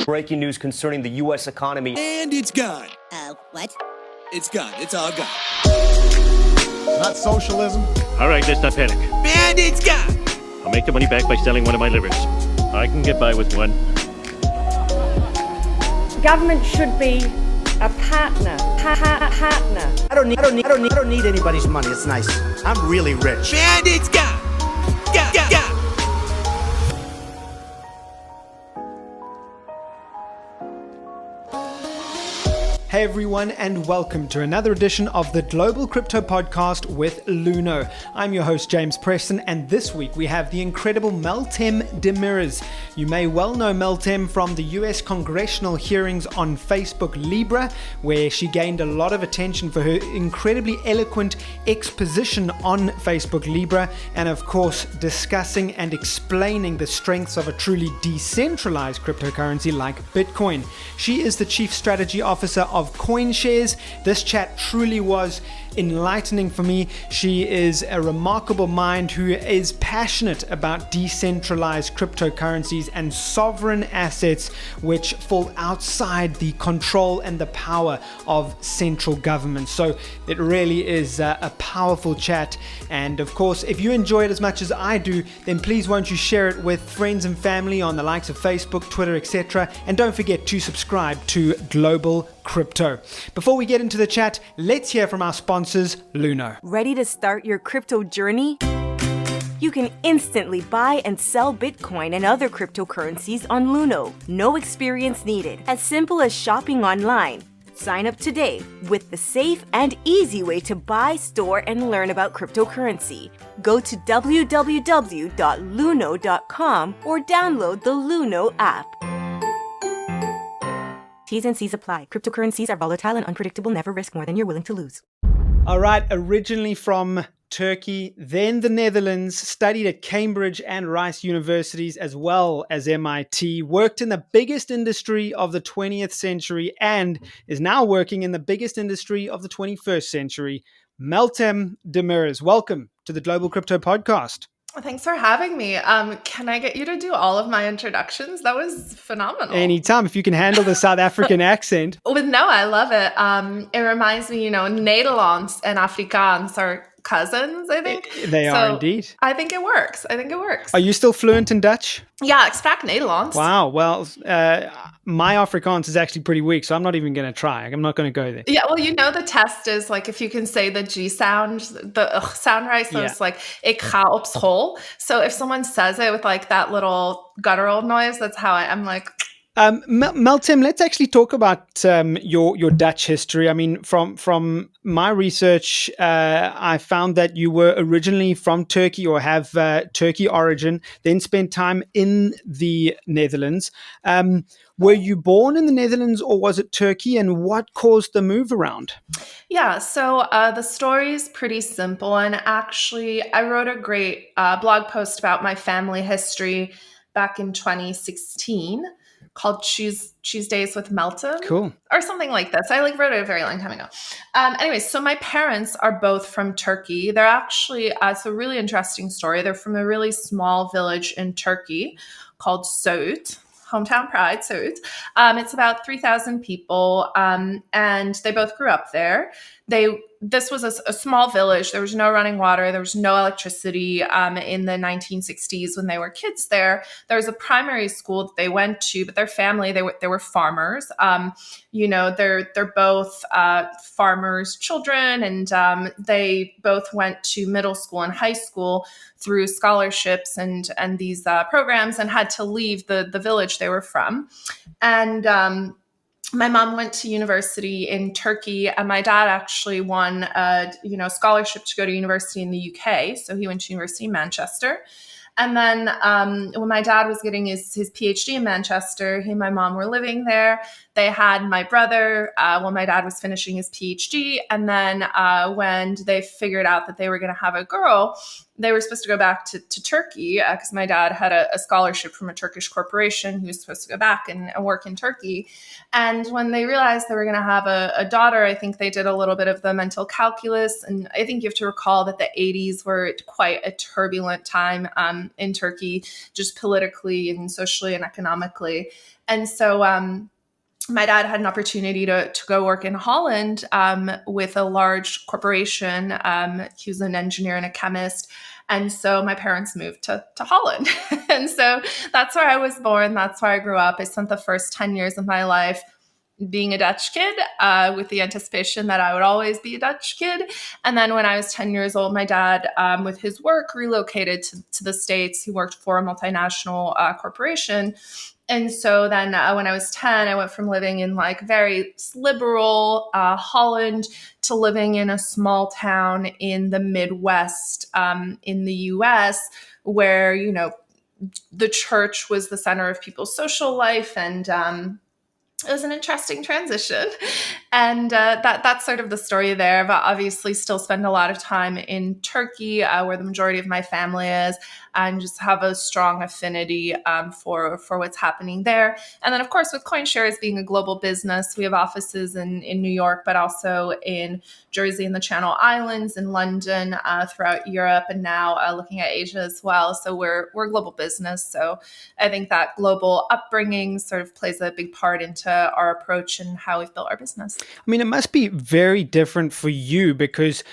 Breaking news concerning the U.S. economy. And it's gone. What? It's gone. It's all gone. Not socialism. All right, let's not panic. And it's gone. I'll make the money back by selling one of my livers. I can get by with one. Government should be a partner. Partner. I don't need anybody's money. It's nice. I'm really rich. And it's gone. Gone. Hey everyone, and welcome to another edition of the Global Crypto Podcast with Luno. I'm your host James Preston, and this week we have the incredible Meltem Demirors. You may well know Meltem from the US congressional hearings on Facebook Libra, where she gained a lot of attention for her incredibly eloquent exposition on Facebook Libra, and of course discussing and explaining the strengths of a truly decentralized cryptocurrency like Bitcoin. She is the Chief Strategy Officer of CoinShares. This chat truly was enlightening for me. She is a remarkable mind who is passionate about decentralized cryptocurrencies and sovereign assets which fall outside the control and the power of central government. So it really is a powerful chat. And of course, if you enjoy it as much as I do, then please won't you share it with friends and family on the likes of Facebook, Twitter, etc. And don't forget to subscribe to Global Crypto. Before we get into the chat, let's hear from our sponsors, Luno. Ready to start your crypto journey? You can instantly buy and sell Bitcoin and other cryptocurrencies on Luno. No experience needed. As simple as shopping online. Sign up today with the safe and easy way to buy, store, and learn about cryptocurrency. Go to www.luno.com or download the Luno app. T's and C's apply. Cryptocurrencies are volatile and unpredictable. Never risk more than you're willing to lose. All right, originally from Turkey, then the Netherlands, studied at Cambridge and Rice universities as well as MIT, worked in the biggest industry of the 20th century and is now working in the biggest industry of the 21st century. Meltem Demirors, welcome to the Global Crypto Podcast. Thanks for having me. Can I get you to do all of my introductions? That was phenomenal. Anytime, if you can handle the South African accent. No, I love it. It reminds me, Nederlands and Afrikaans are cousins, I think. They are indeed. I think it works. Are you still fluent in Dutch? Yeah, ik spreek Nederlands. Wow. Well, my Afrikaans is actually pretty weak, so I'm not even going to try. I'm not going to go there. Yeah, well, the test is like if you can say the G sound, the sound right. So It's like, ik ga op school. So if someone says it with like that little guttural noise, that's how I'm like... Meltem, let's actually talk about your Dutch history. I mean, from my research, I found that you were originally from Turkey or have Turkey origin, then spent time in the Netherlands. Were you born in the Netherlands or was it Turkey, and what caused the move around? Yeah, so the story is pretty simple. And actually, I wrote a great blog post about my family history back in 2016. Called Choose Days with Meltem. Cool. Or something like this. I wrote it a very long time ago. Anyways, so my parents are both from Turkey. They're actually, it's a really interesting story. They're from a really small village in Turkey called Söğüt. Hometown pride, Söğüt. It's about 3,000 people, and they both grew up there. This was a small village. There was no running water. There was no electricity. In the 1960s, when they were kids there was a primary school that they went to, but their family, they were farmers. They're both farmers' children, and they both went to middle school and high school through scholarships and these programs, and had to leave the village they were from. And my mom went to university in Turkey, and my dad actually won a scholarship to go to university in the UK. So he went to University in Manchester. And then when my dad was getting his PhD in Manchester, he and my mom were living there. They had my brother when my dad was finishing his PhD. And then when they figured out that they were going to have a girl, they were supposed to go back to Turkey because my dad had a scholarship from a Turkish corporation. He was supposed to go back and work in Turkey. And when they realized they were going to have a daughter, I think they did a little bit of the mental calculus. And I think you have to recall that the 80s were quite a turbulent time in Turkey, just politically and socially and economically. And so my dad had an opportunity to go work in Holland with a large corporation. He was an engineer and a chemist. And so my parents moved to Holland. And so that's where I was born. That's where I grew up. I spent the first 10 years of my life being a Dutch kid with the anticipation that I would always be a Dutch kid. And then when I was 10 years old, my dad, with his work, relocated to the States. He worked for a multinational corporation. And so then when I was 10, I went from living in like very liberal Holland to living in a small town in the Midwest in the US where, you know, the church was the center of people's social life. And it was an interesting transition. And that's sort of the story there. But obviously still spend a lot of time in Turkey where the majority of my family is, and just have a strong affinity for what's happening there. And then, of course, with CoinShares being a global business, we have offices in New York, but also in Jersey and the Channel Islands, in London, throughout Europe, and now looking at Asia as well. So we're a global business. So I think that global upbringing sort of plays a big part into our approach and how we've built our business. I mean, it must be very different for you because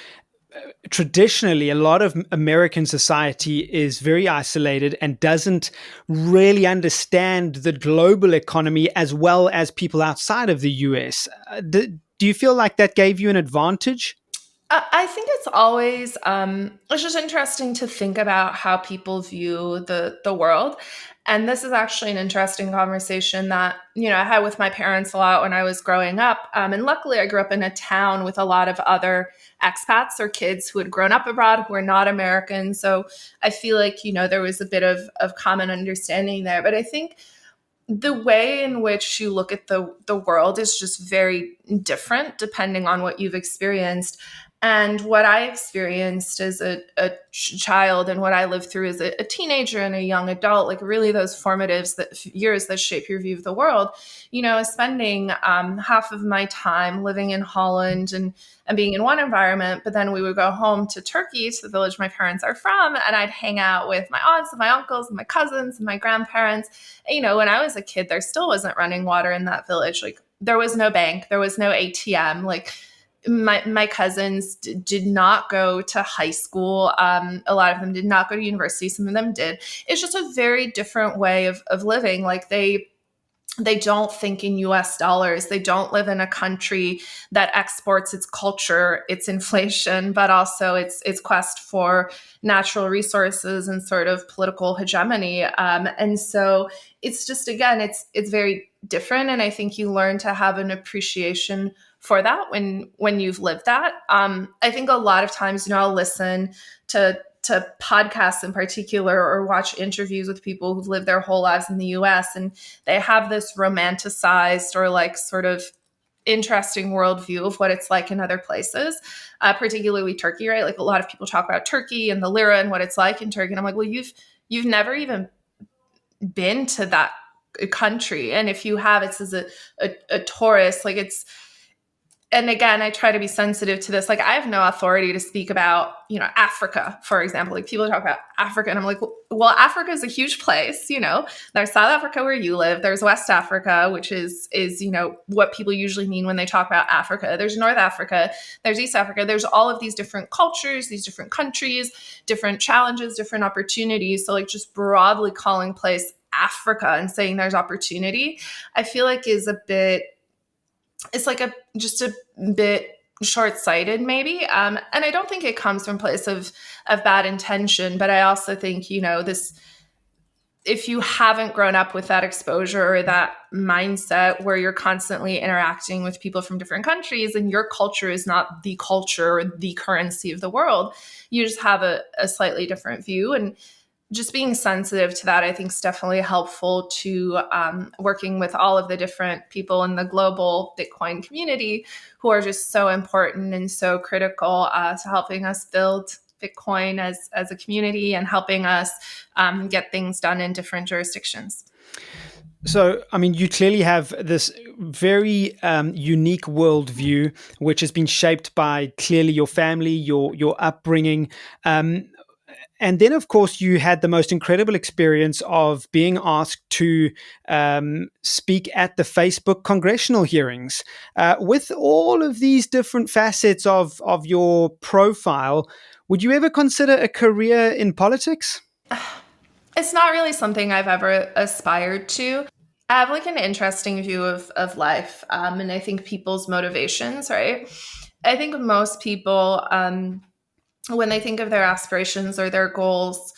traditionally, a lot of American society is very isolated and doesn't really understand the global economy as well as people outside of the US. Do you feel like that gave you an advantage? I think it's always, it's just interesting to think about how people view the world. And this is actually an interesting conversation that, you know, I had with my parents a lot when I was growing up. And luckily I grew up in a town with a lot of other expats or kids who had grown up abroad who were not American. So I feel like, you know, there was a bit of common understanding there. But I think the way in which you look at the world is just very different depending on what you've experienced. And what I experienced as a child and what I lived through as a teenager and a young adult, like really those formative years that shape your view of the world, you know, spending half of my time living in Holland and being in one environment, but then we would go home to Turkey, to the village my parents are from, and I'd hang out with my aunts and my uncles and my cousins and my grandparents. And, you know, when I was a kid, there still wasn't running water in that village. Like there was no bank, there was no ATM, like my cousins did not go to high school. A lot of them did not go to university. Some of them did. It's just a very different way of living. Like they don't think in US dollars. They don't live in a country that exports its culture, its inflation, but also its quest for natural resources and sort of political hegemony. And so it's just, again, it's very different. And I think you learn to have an appreciation for that when you've lived that. I think a lot of times, you know, I'll listen to podcasts in particular or watch interviews with people who've lived their whole lives in the US, and they have this romanticized or like sort of interesting worldview of what it's like in other places, particularly Turkey, right? Like a lot of people talk about Turkey and the lira and what it's like in Turkey. And I'm like, well, you've never even been to that country. And if you have, it's as a tourist, like it's, and again, I try to be sensitive to this. Like I have no authority to speak about, you know, Africa, for example. Like people talk about Africa and I'm like, well, Africa is a huge place. You know, there's South Africa where you live. There's West Africa, which is, you know, what people usually mean when they talk about Africa. There's North Africa. There's East Africa. There's all of these different cultures, these different countries, different challenges, different opportunities. So like just broadly calling place Africa and saying there's opportunity, I feel like is a bit, it's like just a bit short-sighted maybe. And I don't think it comes from a place of bad intention, but I also think, you know, if you haven't grown up with that exposure or that mindset where you're constantly interacting with people from different countries and your culture is not the culture or the currency of the world, you just have a slightly different view. And just being sensitive to that, I think, is definitely helpful to working with all of the different people in the global Bitcoin community who are just so important and so critical to helping us build Bitcoin as a community and helping us get things done in different jurisdictions. So, I mean, you clearly have this very unique worldview, which has been shaped by clearly your family, your upbringing. And then, of course, you had the most incredible experience of being asked to speak at the Facebook congressional hearings. With all of these different facets of your profile, would you ever consider a career in politics? It's not really something I've ever aspired to. I have like an interesting view of life, and I think people's motivations, right? I think most people, when they think of their aspirations or their goals,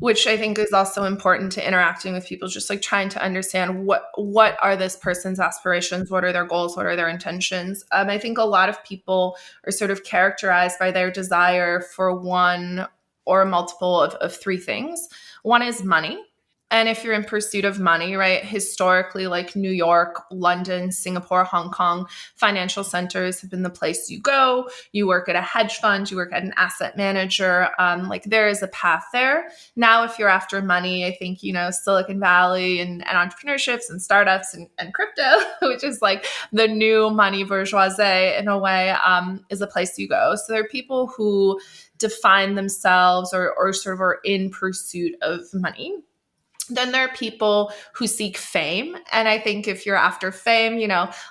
which I think is also important to interacting with people, just like trying to understand what are this person's aspirations, what are their goals, what are their intentions. I think a lot of people are sort of characterized by their desire for one or a multiple of three things. One is money. And if you're in pursuit of money, right, historically, like New York, London, Singapore, Hong Kong, financial centers have been the place you go. You work at a hedge fund, you work at an asset manager. Like there is a path there. Now, if you're after money, I think, Silicon Valley and entrepreneurships and startups and crypto, which is like the new money bourgeoisie in a way, is a place you go. So there are people who define themselves or sort of are in pursuit of money. Then there are people who seek fame. And I think if you're after fame,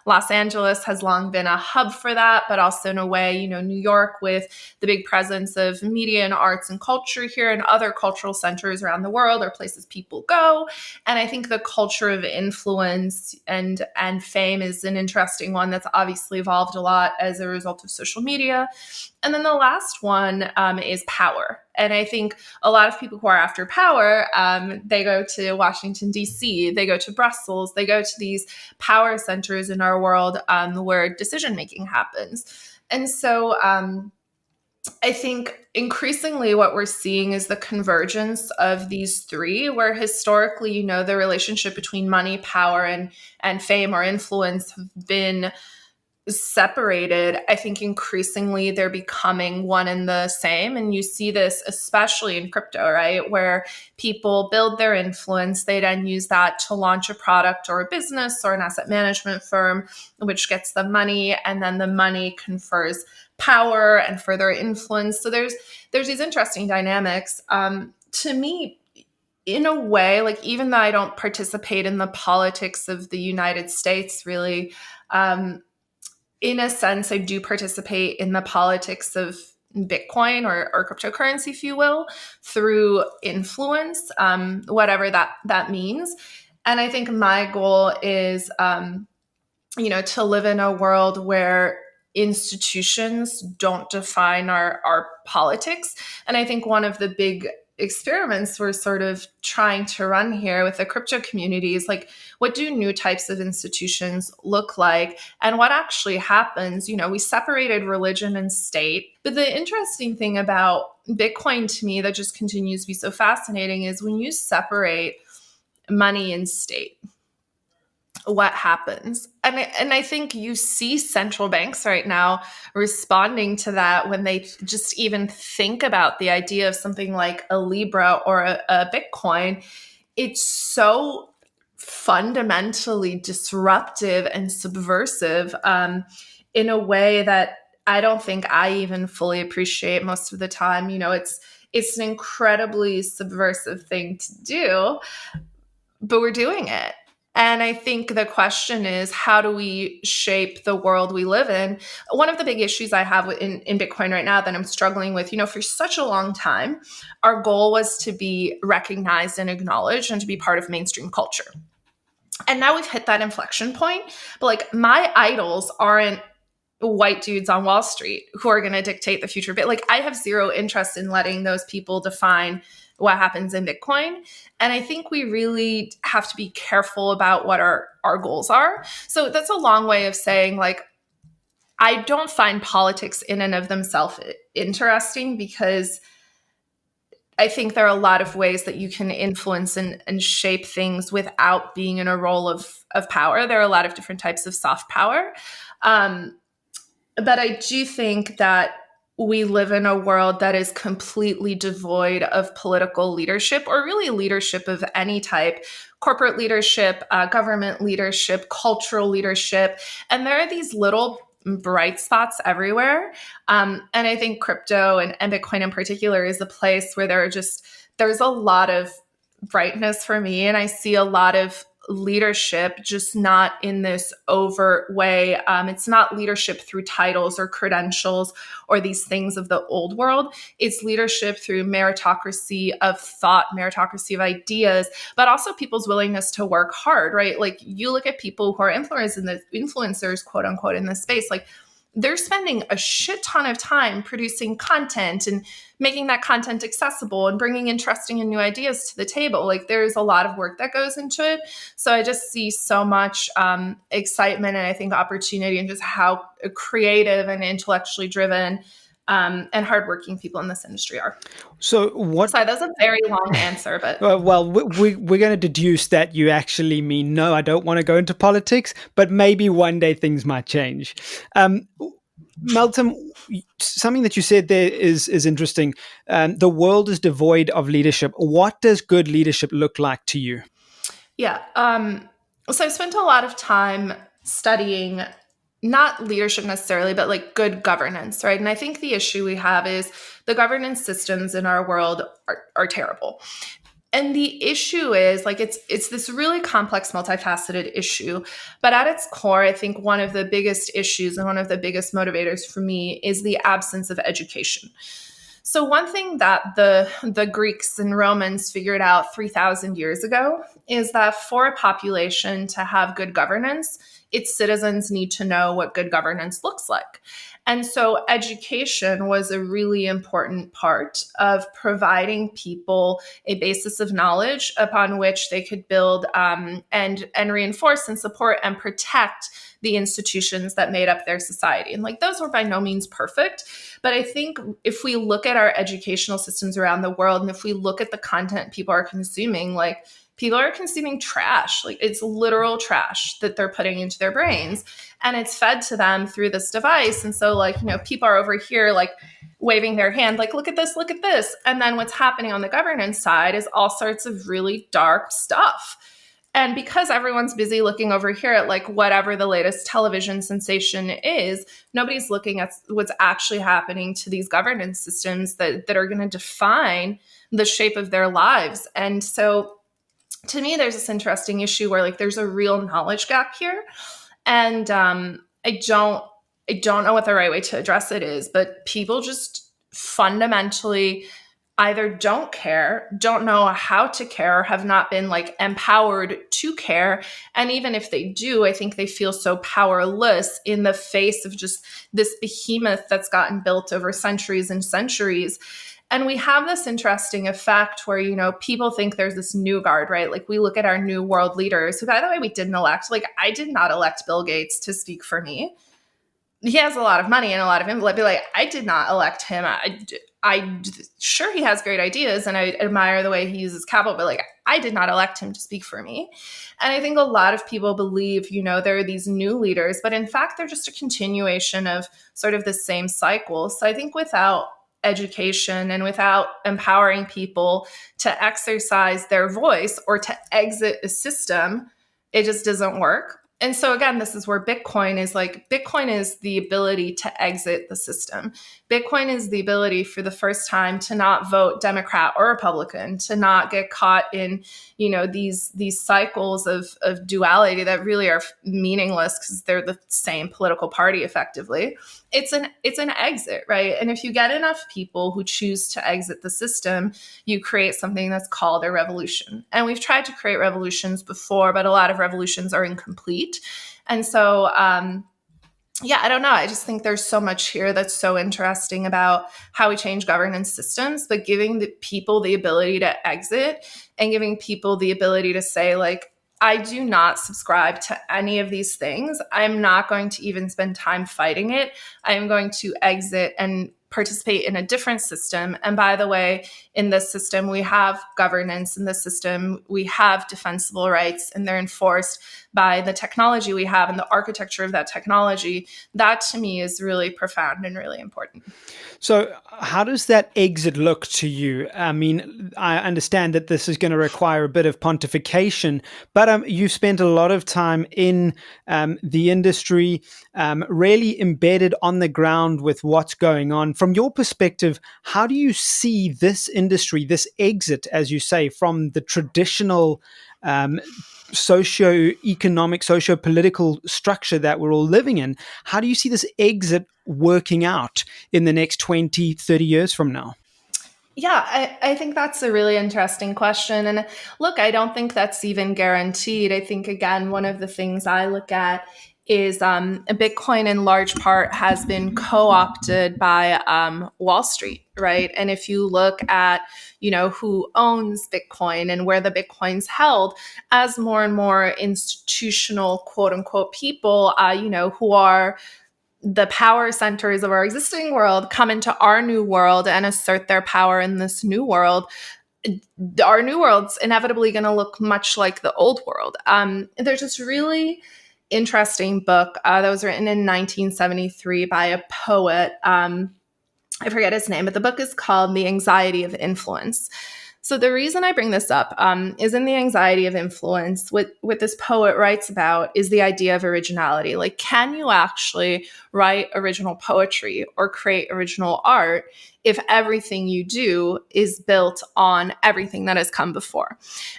Los Angeles has long been a hub for that, but also in a way, New York with the big presence of media and arts and culture here and other cultural centers around the world are places people go. And I think the culture of influence and fame is an interesting one that's obviously evolved a lot as a result of social media. And then the last one is power. And I think a lot of people who are after power, they go to Washington, D.C., they go to Brussels, they go to these power centers in our world where decision-making happens. And so I think increasingly what we're seeing is the convergence of these three, where historically, the relationship between money, power, and fame or influence have been separated. I think increasingly they're becoming one and the same. And you see this especially in crypto, right? Where people build their influence. They then use that to launch a product or a business or an asset management firm, which gets the money. And then the money confers power and further influence. So there's these interesting dynamics. To me, in a way, like even though I don't participate in the politics of the United States, really, in a sense, I do participate in the politics of Bitcoin or cryptocurrency, if you will, through influence, whatever that means. And I think my goal is, to live in a world where institutions don't define our politics. And I think one of the big experiments we're sort of trying to run here with the crypto community is like, what do new types of institutions look like? And what actually happens? We separated religion and state. But the interesting thing about Bitcoin to me that just continues to be so fascinating is when you separate money and state, what happens? And I think you see central banks right now responding to that when they just even think about the idea of something like a Libra or a Bitcoin. It's so fundamentally disruptive and subversive in a way that I don't think I even fully appreciate most of the time. It's an incredibly subversive thing to do, but we're doing it. And I think the question is, how do we shape the world we live in? One of the big issues I have in Bitcoin right now that I'm struggling with, for such a long time, our goal was to be recognized and acknowledged and to be part of mainstream culture. And now we've hit that inflection point. But like my idols aren't white dudes on Wall Street who are going to dictate the future. But like I have zero interest in letting those people define what happens in Bitcoin. And I think we really have to be careful about what our goals are. So that's a long way of saying, like, I don't find politics in and of themselves interesting because I think there are a lot of ways that you can influence and shape things without being in a role of power. There are a lot of different types of soft power. But I do think that we live in a world that is completely devoid of political leadership, or really leadership of any type, corporate leadership, government leadership, cultural leadership. And there are these little bright spots everywhere. And I think crypto and Bitcoin in particular is a place where there's a lot of brightness for me. And I see a lot of leadership, just not in this overt way. It's not leadership through titles or credentials or these things of the old world. It's leadership through meritocracy of thought, meritocracy of ideas, but also people's willingness to work hard, right? Like you look at people who are influencers, quote unquote, in this space, like they're spending a shit ton of time producing content and making that content accessible and bringing interesting and new ideas to the table. Like there's a lot of work that goes into it. So I just see so much excitement and I think opportunity and just how creative and intellectually driven and hardworking people in this industry are. So what? Sorry, that's a very long answer, but Well, we're going to deduce that you actually mean, no, I don't want to go into politics, but maybe one day things might change. Meltem, something that you said there is interesting. The world is devoid of leadership. What does good leadership look like to you? Yeah. So I spent a lot of time studying not leadership necessarily, but like good governance, right? And I think the issue we have is the governance systems in our world are terrible. And the issue is like it's this really complex, multifaceted issue. But at its core, I think one of the biggest issues and one of the biggest motivators for me is the absence of education. So one thing that the Greeks and Romans figured out 3,000 years ago is that for a population to have good governance, its citizens need to know what good governance looks like. And so education was a really important part of providing people a basis of knowledge upon which they could build and reinforce and support and protect the institutions that made up their society. And like those were by no means perfect. But I think if we look at our educational systems around the world, and if we look at the content people are consuming, like people are consuming trash, like it's literal trash that they're putting into their brains and it's fed to them through this device. And so like, people are over here like waving their hand, like, look at this, look at this. And then what's happening on the governance side is all sorts of really dark stuff. And because everyone's busy looking over here at like whatever the latest television sensation is, nobody's looking at what's actually happening to these governance systems that are going to define the shape of their lives. And so to me, there's this interesting issue where like there's a real knowledge gap here. And I don't know what the right way to address it is, but people just fundamentally either don't care, don't know how to care, have not been like empowered to care. And even if they do, I think they feel so powerless in the face of just this behemoth that's gotten built over centuries and centuries. And we have this interesting effect where, people think there's this new guard, right? Like we look at our new world leaders, who, by the way, we didn't elect. Like I did not elect Bill Gates to speak for me. He has a lot of money and a lot of influence. But like, I did not elect him. I sure he has great ideas and I admire the way he uses capital, but like I did not elect him to speak for me. And I think a lot of people believe, there are these new leaders, but in fact, they're just a continuation of sort of the same cycle. So I think without education and without empowering people to exercise their voice or to exit a system, it just doesn't work. And so again, this is where Bitcoin is the ability to exit the system. Bitcoin is the ability for the first time to not vote Democrat or Republican, to not get caught in, these cycles of duality that really are meaningless because they're the same political party effectively. It's an exit, right? And if you get enough people who choose to exit the system, you create something that's called a revolution. And we've tried to create revolutions before, but a lot of revolutions are incomplete. And so, I don't know. I just think there's so much here that's so interesting about how we change governance systems, but giving the people the ability to exit and giving people the ability to say, like, I do not subscribe to any of these things. I'm not going to even spend time fighting it. I am going to exit and participate in a different system. And by the way, in this system, we have governance. In this system, we have defensible rights, and they're enforced by the technology we have and the architecture of that technology. That to me is really profound and really important. So how does that exit look to you? I mean, I understand that this is going to require a bit of pontification, but you've spent a lot of time in the industry, really embedded on the ground with what's going on. From your perspective, how do you see this industry, this exit, as you say, from the traditional socio-economic, socio-political structure that we're all living in? How do you see this exit working out in the next 20, 30 years from now? Yeah, I think that's a really interesting question. And look, I don't think that's even guaranteed. I think, again, one of the things I look at is Bitcoin in large part has been co-opted by Wall Street, right? And if you look at, who owns Bitcoin and where the Bitcoin's held, as more and more institutional, quote unquote, people, who are the power centers of our existing world come into our new world and assert their power in this new world, our new world's inevitably going to look much like the old world. There's this really interesting book that was written in 1973 by a poet. I forget his name, but the book is called The Anxiety of Influence. So the reason I bring this up is in The Anxiety of Influence, what this poet writes about is the idea of originality. Like, can you actually write original poetry or create original art if everything you do is built on everything that has come before?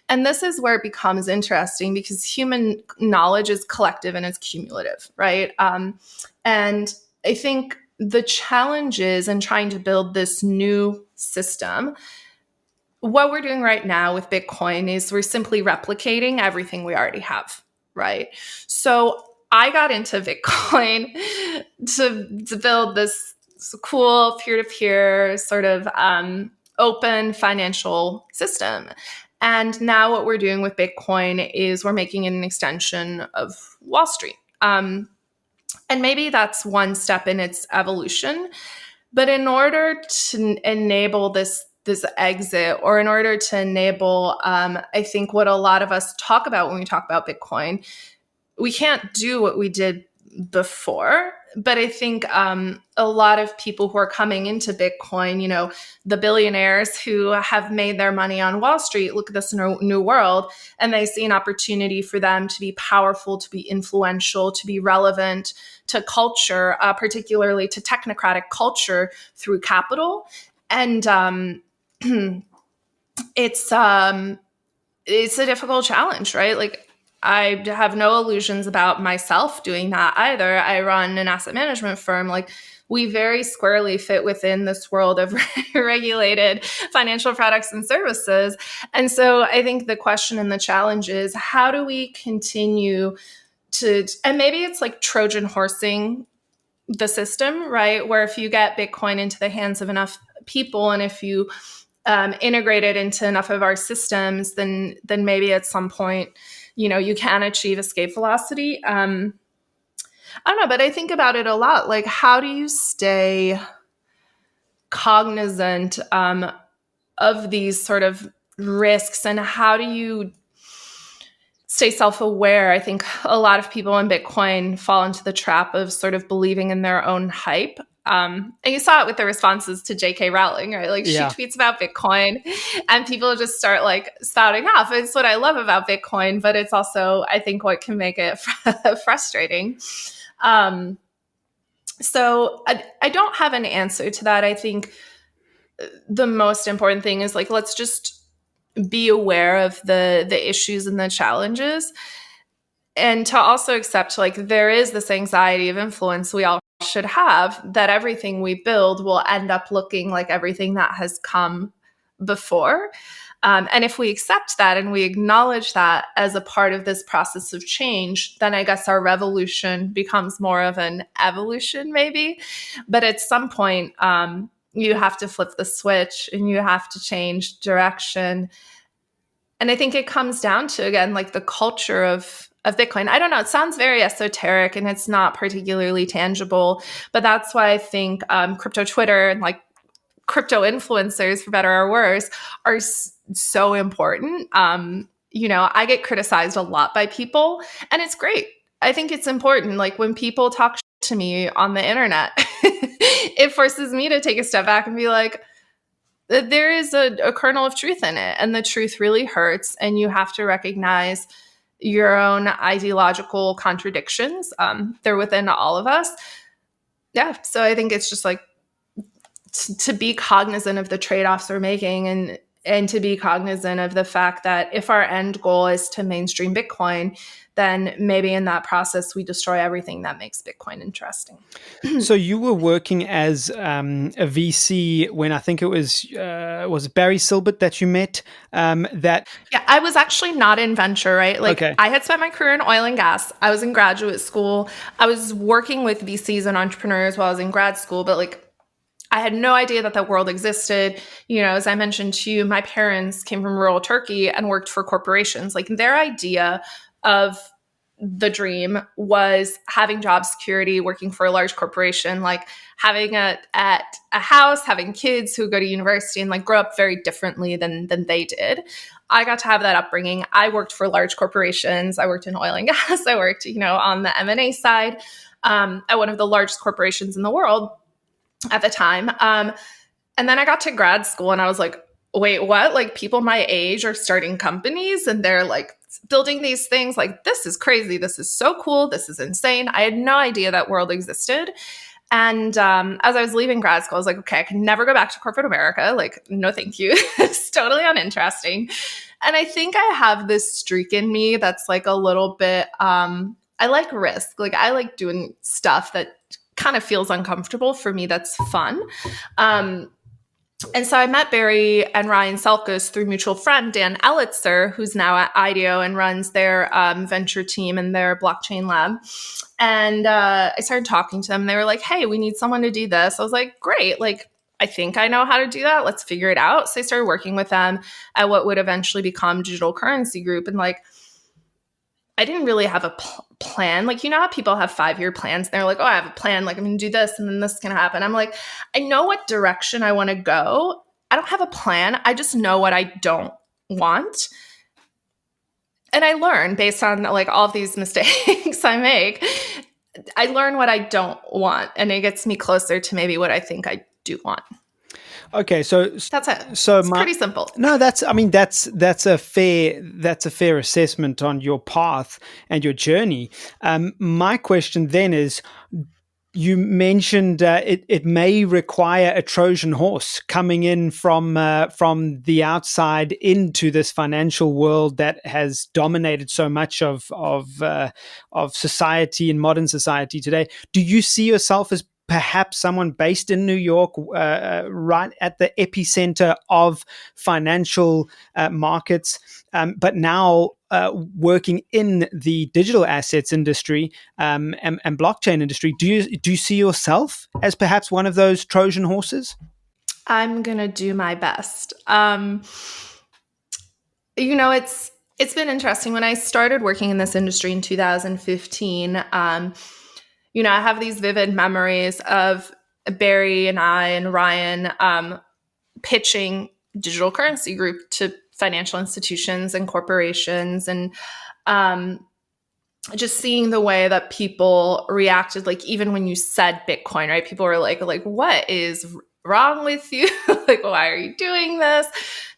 And this is where it becomes interesting because human knowledge is collective and it's cumulative, right? And I think the challenges in trying to build this new system, what we're doing right now with Bitcoin is we're simply replicating everything we already have, right? So I got into Bitcoin to build this cool peer-to-peer sort of open financial system. And now what we're doing with Bitcoin is we're making it an extension of Wall Street. And maybe that's one step in its evolution. But in order to enable this exit, or in order to enable, I think what a lot of us talk about when we talk about Bitcoin, we can't do what we did before. But I think a lot of people who are coming into Bitcoin, the billionaires who have made their money on Wall Street, look at this new world, and they see an opportunity for them to be powerful, to be influential, to be relevant to culture, particularly to technocratic culture through capital. And it's a difficult challenge, right? Like, I have no illusions about myself doing that either. I run an asset management firm. Like, we very squarely fit within this world of regulated financial products and services. And so I think the question and the challenge is, how do we continue to, and maybe it's like Trojan horsing the system, right? Where if you get Bitcoin into the hands of enough people, and if you integrate it into enough of our systems, then maybe at some point, you can achieve escape velocity. I don't know, but I think about it a lot. Like, how do you stay cognizant of these sort of risks, and how do you stay self-aware? I think a lot of people in Bitcoin fall into the trap of sort of believing in their own hype. And you saw it with the responses to J.K. Rowling, right? Like, she tweets about Bitcoin and people just start like spouting off. It's what I love about Bitcoin, but it's also, I think, what can make it frustrating. So I don't have an answer to that. I think the most important thing is, like, let's just be aware of the issues and the challenges, and to also accept, like, there is this anxiety of influence we all should have, that everything we build will end up looking like everything that has come before. And if we accept that and we acknowledge that as a part of this process of change, then I guess our revolution becomes more of an evolution, maybe. But at some point, you have to flip the switch and you have to change direction. I think it comes down to, again, like the culture of Bitcoin. I don't know. It sounds very esoteric and it's not particularly tangible, but that's why I think crypto Twitter and like crypto influencers, for better or worse, are so important. I get criticized a lot by people, and it's great. I think it's important. Like when people talk to me on the internet, it forces me to take a step back and be like, there is a kernel of truth in it, and the truth really hurts, and you have to recognize your own ideological contradictions. They're within all of us. Yeah, so I think it's just like to be cognizant of the trade-offs we're making, and to be cognizant of the fact that if our end goal is to mainstream Bitcoin, then maybe in that process we destroy everything that makes Bitcoin interesting. So you were working as a VC when I think it was Barry Silbert that you met? Yeah, I was actually not in venture, right? Like okay. I had spent my career in oil and gas. I was in graduate school. I was working with VCs and entrepreneurs while I was in grad school, but like I had no idea that world existed. As I mentioned to you, my parents came from rural Turkey and worked for corporations. Like their idea of the dream was having job security, working for a large corporation, like having a house, having kids who go to university and like grow up very differently than they did. I got to have that upbringing. I worked for large corporations. I worked in oil and gas. I worked, on the M&A side at one of the largest corporations in the world at the time. And then I got to grad school and I was like, wait, what? Like people my age are starting companies and they're like building these things. Like, this is crazy. This is so cool. This is insane. I had no idea that world existed. And as I was leaving grad school, I was like, okay, I can never go back to corporate America. Like, no, thank you. It's totally uninteresting. And I think I have this streak in me that's like a little bit, I like risk. Like I like doing stuff that kind of feels uncomfortable. For me, that's fun. And so I met Barry and Ryan Selkos through mutual friend Dan Elitzer, who's now at IDEO and runs their venture team and their blockchain lab. And I started talking to them. They were like, hey, we need someone to do this. I was like, great. Like, I think I know how to do that. Let's figure it out. So I started working with them at what would eventually become Digital Currency Group. And like, I didn't really have a plan. Like, how people have 5-year plans. And they're like, oh, I have a plan. Like, I'm going to do this and then this can happen. I'm like, I know what direction I want to go. I don't have a plan. I just know what I don't want. And I learn based on like all of these mistakes I make. I learn what I don't want. And it gets me closer to maybe what I think I do want. Okay, so that's it. So it's pretty simple. No, that's a fair assessment on your path and your journey. My question then is, you mentioned it may require a Trojan horse coming in from the outside into this financial world that has dominated so much of society and modern society today. Do you see yourself as perhaps someone based in New York, right at the epicenter of financial markets, but now working in the digital assets industry and blockchain industry? Do you see yourself as perhaps one of those Trojan horses? I'm gonna do my best. It's been interesting. When I started working in this industry in 2015, I have these vivid memories of Barry and I and Ryan pitching Digital Currency Group to financial institutions and corporations, and just seeing the way that people reacted. Like even when you said Bitcoin, right? People were like, what is wrong with you? Like, why are you doing this?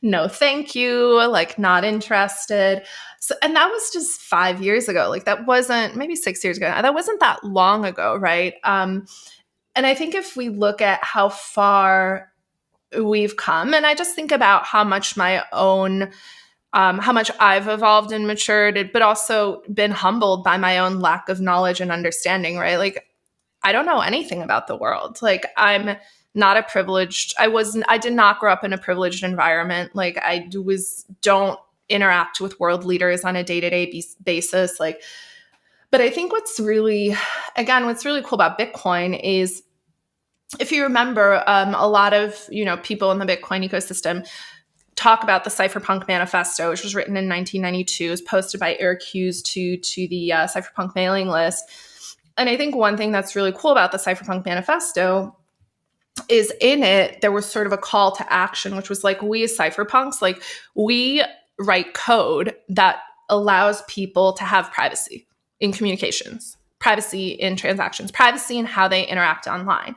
No, thank you. Like, not interested. So, and that was just 5 years ago. Like that wasn't, maybe 6 years ago. That wasn't that long ago, right? And I think if we look at how far we've come, and I just think about how much my own, how much I've evolved and matured, but also been humbled by my own lack of knowledge and understanding, right? Like, I don't know anything about the world. Like, I'm not a privileged, I did not grow up in a privileged environment. Like, don't interact with world leaders on a day-to-day basis. Like, but I think what's really cool about Bitcoin is, if you remember, a lot of, people in the Bitcoin ecosystem talk about the Cypherpunk Manifesto, which was written in 1992. It was posted by Eric Hughes to the Cypherpunk mailing list. And I think one thing that's really cool about the Cypherpunk Manifesto is in it, there was sort of a call to action, which was like, we as cypherpunks, like we write code that allows people to have privacy in communications, privacy in transactions, privacy in how they interact online.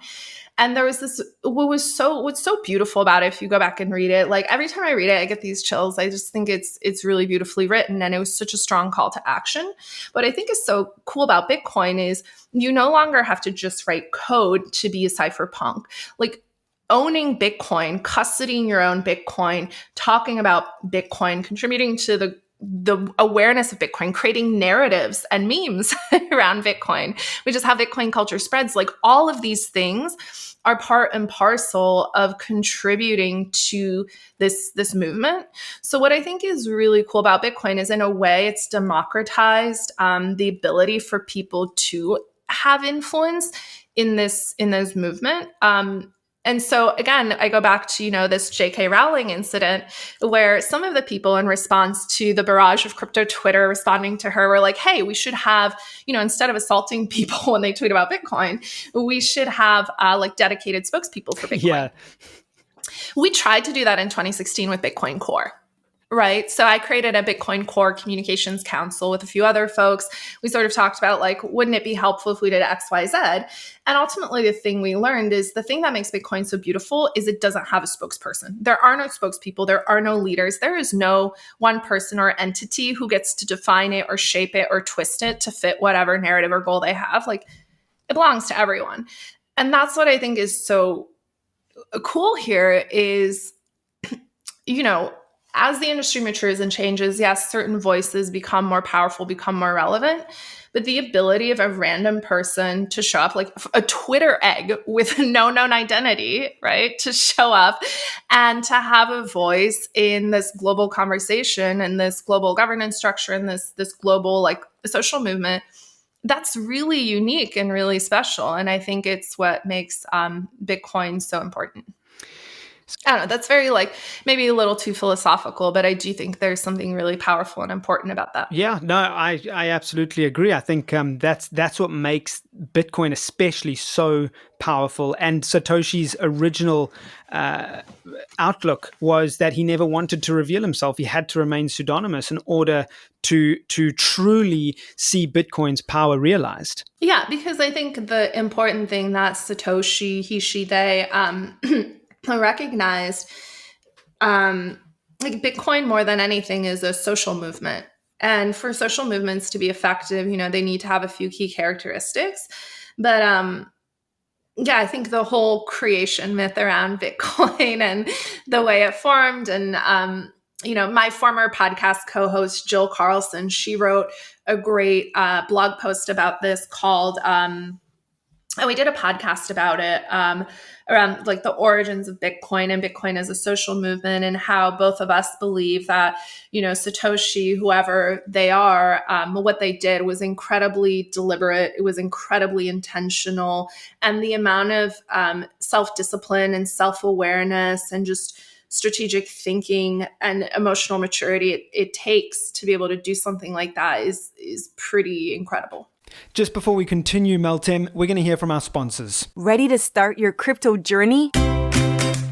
And there was this, what's so beautiful about it, if you go back and read it, like every time I read it, I get these chills. I just think it's really beautifully written, and it was such a strong call to action. What I think is so cool about Bitcoin is you no longer have to just write code to be a cypherpunk. Like owning Bitcoin, custodying your own Bitcoin, talking about Bitcoin, contributing to the awareness of Bitcoin, creating narratives and memes around Bitcoin, which is how Bitcoin culture spreads. Like all of these things are part and parcel of contributing to this movement. So what I think is really cool about Bitcoin is, in a way, it's democratized the ability for people to have influence in this movement. And so again, I go back to, this J.K. Rowling incident, where some of the people, in response to the barrage of crypto Twitter responding to her, were like, hey, we should have, instead of assaulting people when they tweet about Bitcoin, we should have like dedicated spokespeople for Bitcoin. Yeah. We tried to do that in 2016 with Bitcoin Core. Right. So I created a Bitcoin Core Communications Council with a few other folks. We sort of talked about, like, wouldn't it be helpful if we did X, Y, Z? And ultimately, the thing we learned is the thing that makes Bitcoin so beautiful is it doesn't have a spokesperson. There are no spokespeople. There are no leaders. There is no one person or entity who gets to define it or shape it or twist it to fit whatever narrative or goal they have. Like, it belongs to everyone. And that's what I think is so cool here is, as the industry matures and changes, yes, certain voices become more powerful, become more relevant, but the ability of a random person to show up, like a Twitter egg with no known identity, right, to show up and to have a voice in this global conversation and this global governance structure and this global, like, social movement, that's really unique and really special. And I think it's what makes Bitcoin so important. I don't know, that's very, like, maybe a little too philosophical, but I do think there's something really powerful and important about that. Yeah, no, I absolutely agree. I think that's what makes Bitcoin especially so powerful. And Satoshi's original outlook was that he never wanted to reveal himself. He had to remain pseudonymous in order to truly see Bitcoin's power realized. Yeah, because I think the important thing that Satoshi, he, she, they recognized, like, Bitcoin more than anything is a social movement. And for social movements to be effective, they need to have a few key characteristics. But yeah, I think the whole creation myth around Bitcoin and the way it formed, and my former podcast co-host Jill Carlson, she wrote a great blog post about this called and we did a podcast about it around, like, the origins of Bitcoin and Bitcoin as a social movement, and how both of us believe that, Satoshi, whoever they are, what they did was incredibly deliberate. It was incredibly intentional. And the amount of self-discipline and self-awareness and just strategic thinking and emotional maturity it takes to be able to do something like that is pretty incredible. Just before we continue, Meltem, we're going to hear from our sponsors. Ready to start your crypto journey?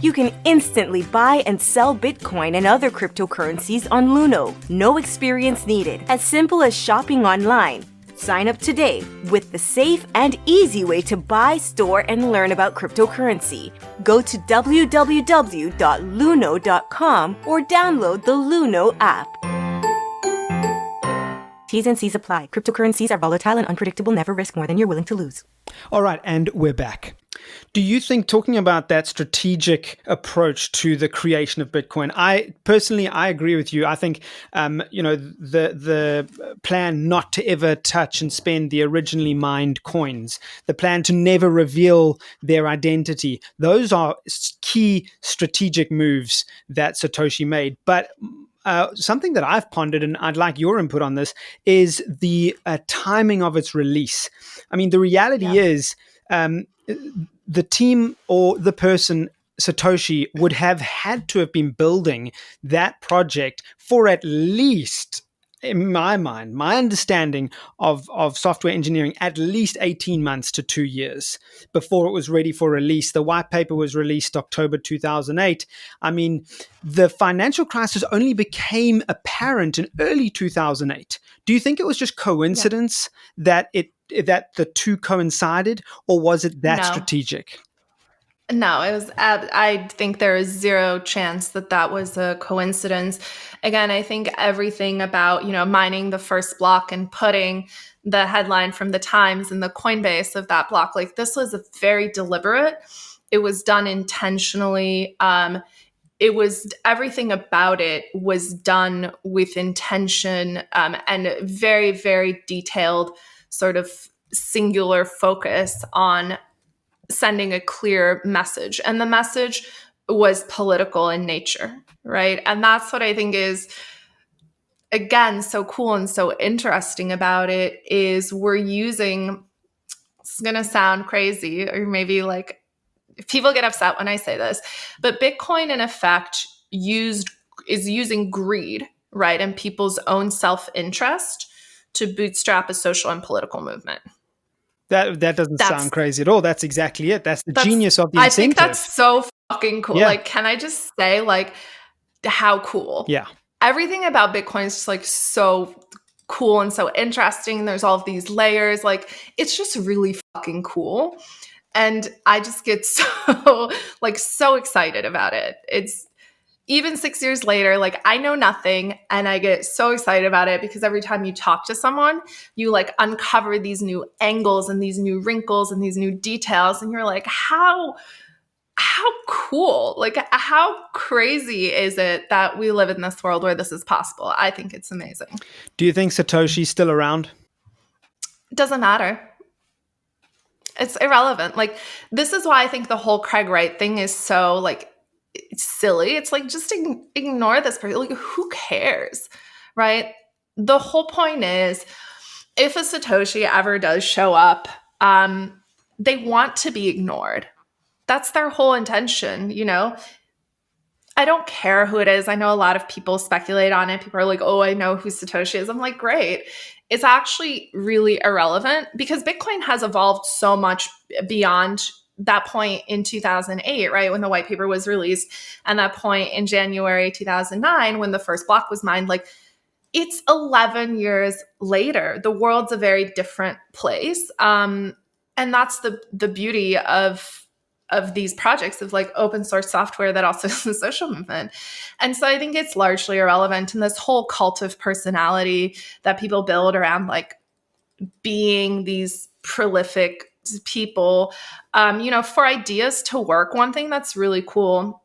You can instantly buy and sell Bitcoin and other cryptocurrencies on Luno. No experience needed. As simple as shopping online. Sign up today with the safe and easy way to buy, store, and learn about cryptocurrency. Go to www.luno.com or download the Luno app. T's and C's apply. Cryptocurrencies are volatile and unpredictable. Never risk more than you're willing to lose. All right, and we're back. Do you think, talking about that strategic approach to the creation of Bitcoin, I agree with you. I think, the plan not to ever touch and spend the originally mined coins, the plan to never reveal their identity, those are key strategic moves that Satoshi made. But something that I've pondered, and I'd like your input on this, is the timing of its release. I mean, the reality is the team or the person Satoshi would have had to have been building that project for at least, in my mind, my understanding of software engineering, at least 18 months to 2 years before it was ready for release. The white paper was released October 2008. I mean, the financial crisis only became apparent in early 2008. Do you think it was just coincidence that the two coincided, or was it that No. strategic? No, it was. I think there is zero chance that was a coincidence. Again, I think everything about mining the first block and putting the headline from the Times in the Coinbase of that block, like this was a very deliberate. It was done intentionally. It was everything about it was done with intention and very, very detailed, sort of singular focus on sending a clear message. And the message was political in nature, right? And that's what I think is, again, so cool and so interesting about it is we're using, it's going to sound crazy, or maybe like people get upset when I say this, but Bitcoin in effect is using greed, right? And people's own self-interest to bootstrap a social and political movement. That doesn't sound crazy at all. That's exactly it. That's the genius of the incentive. I think that's so fucking cool. Yeah. Like, can I just say, like, how cool? Yeah. Everything about Bitcoin is just like so cool and so interesting. There's all of these layers. Like, it's just really fucking cool. And I just get so excited about it. It's even 6 years later, like I know nothing and I get so excited about it because every time you talk to someone, you like uncover these new angles and these new wrinkles and these new details. And you're like, how cool, like how crazy is it that we live in this world where this is possible? I think it's amazing. Do you think Satoshi's still around? It doesn't matter. It's irrelevant. Like, this is why I think the whole Craig Wright thing is so like, it's silly. It's like, just ignore this person. Like, who cares, right? The whole point is, if a Satoshi ever does show up, they want to be ignored. That's their whole intention, I don't care who it is. I know a lot of people speculate on it. People are like, oh, I know who Satoshi is. I'm like, great. It's actually really irrelevant because Bitcoin has evolved so much beyond that point in 2008, right, when the white paper was released, and that point in January 2009 when the first block was mined. Like, it's 11 years later. The world's a very different place, and that's the beauty of these projects, of like open source software that also is a social movement. And so I think it's largely irrelevant. And this whole cult of personality that people build around like being these prolific people, for ideas to work, one thing that's really cool